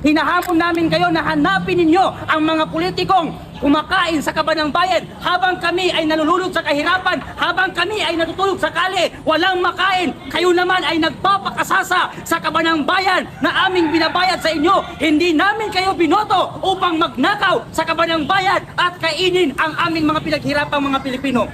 Hinahamon namin kayo na hanapin ninyo ang mga politikong kumakain sa kaban ng bayan habang kami ay nalululod sa kahirapan, habang kami ay natutulog sa kali, walang makain. Kayo naman ay nagpapakasasa sa kaban ng bayan na aming binabayad sa inyo. Hindi namin kayo binoto upang magnakaw sa kaban ng bayan at kainin ang aming mga pinaghirapang mga Pilipino.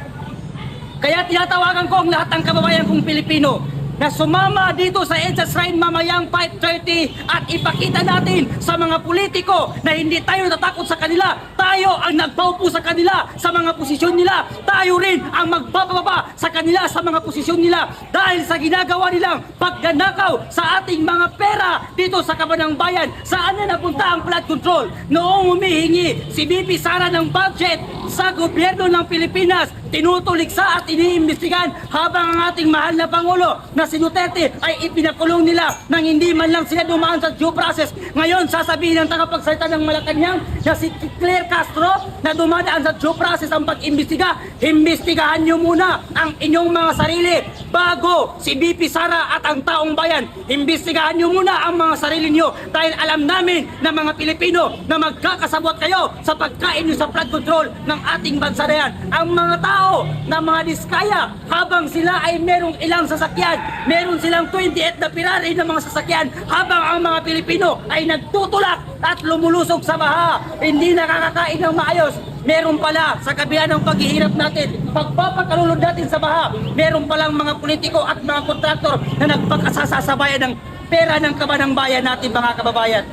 Kaya tinatawagan ko ang lahat ng kababayan kong Pilipino na sumama dito sa EDSA Shrine mamayang 5:30 at ipakita natin sa mga politiko na hindi tayo natatakot sa kanila. Tayo ang nagpaupo sa kanila sa mga posisyon nila. Tayo rin ang magbababa sa kanila sa mga posisyon nila dahil sa ginagawa nilang pagnanakaw sa ating mga pera dito sa kaban ng bayan. Saan na napunta ang flood control? Noong humihingi si BP Sara ng budget sa gobyerno ng Pilipinas, tinutuliksa at iniimbestigan habang ang ating mahal na Pangulo na si Duterte ay ipinakulong nila nang hindi man lang sila dumaan sa due process. Ngayon sasabihin ng tagapagsalita ng Malacanang na si Claire Castro na dumadaan sa due process ang pag-imbestiga. Imbestigahan nyo muna ang inyong mga sarili bago si BP Sara at ang taong bayan. Imbestigahan nyo muna ang mga sarili nyo dahil alam namin na mga Pilipino na magkakasabot kayo sa pagkain nyo sa flood control ng ating bansa na yan. Ang mga tao na mga diskaya habang sila ay merong ilang sasakyan, meron silang 28 na Ferrari ng mga sasakyan habang ang mga Pilipino ay nagtutulak at lumulusog sa baha, hindi nakakakain ng maayos. Meron pala sa kabila ng paghihirap natin, pagpapakalulod natin sa baha, meron palang mga politiko at mga kontraktor na nagpakasasabayan ng pera ng kaban ng bayan natin mga kababayan.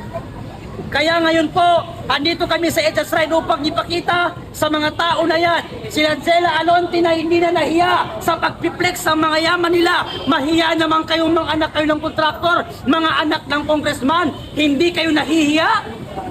Kaya ngayon po, andito kami sa EDSA Shrine upang ipakita sa mga tao na yan, si Lancela Alonte na hindi na nahiya sa pagpiplex sa mga yaman nila. Mahiya naman kayong mga anak kayo ng kontraktor, mga anak ng congressman. Hindi kayo nahihiya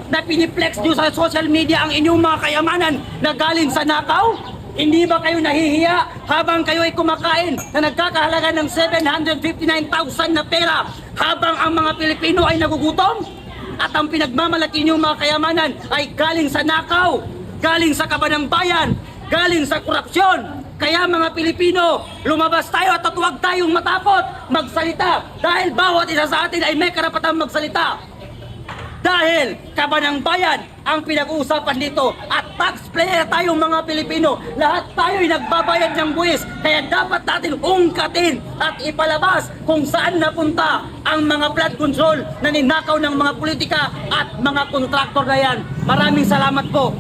na piniplex nyo sa social media ang inyong mga kayamanan na galing sa nakaw? Hindi ba kayo nahihiya habang kayo ay kumakain na nagkakahalaga ng 759,000 na pera habang ang mga Pilipino ay nagugutom? At ang pinagmamalaki niyong mga kayamanan ay galing sa nakaw, galing sa kaban ng bayan, galing sa korupsyon. Kaya mga Pilipino, lumabas tayo at huwag tayong matakot magsalita dahil bawat isa sa atin ay may karapatang magsalita. Dahil kaban ng bayan ang pinag-uusapan dito at taxpayer tayong mga Pilipino. Lahat tayo ay nagbabayad ng buwis. Kaya dapat natin ungkatin at ipalabas kung saan napunta ang mga flood control na ninakaw ng mga politika at mga kontraktor na yan. Maraming salamat po.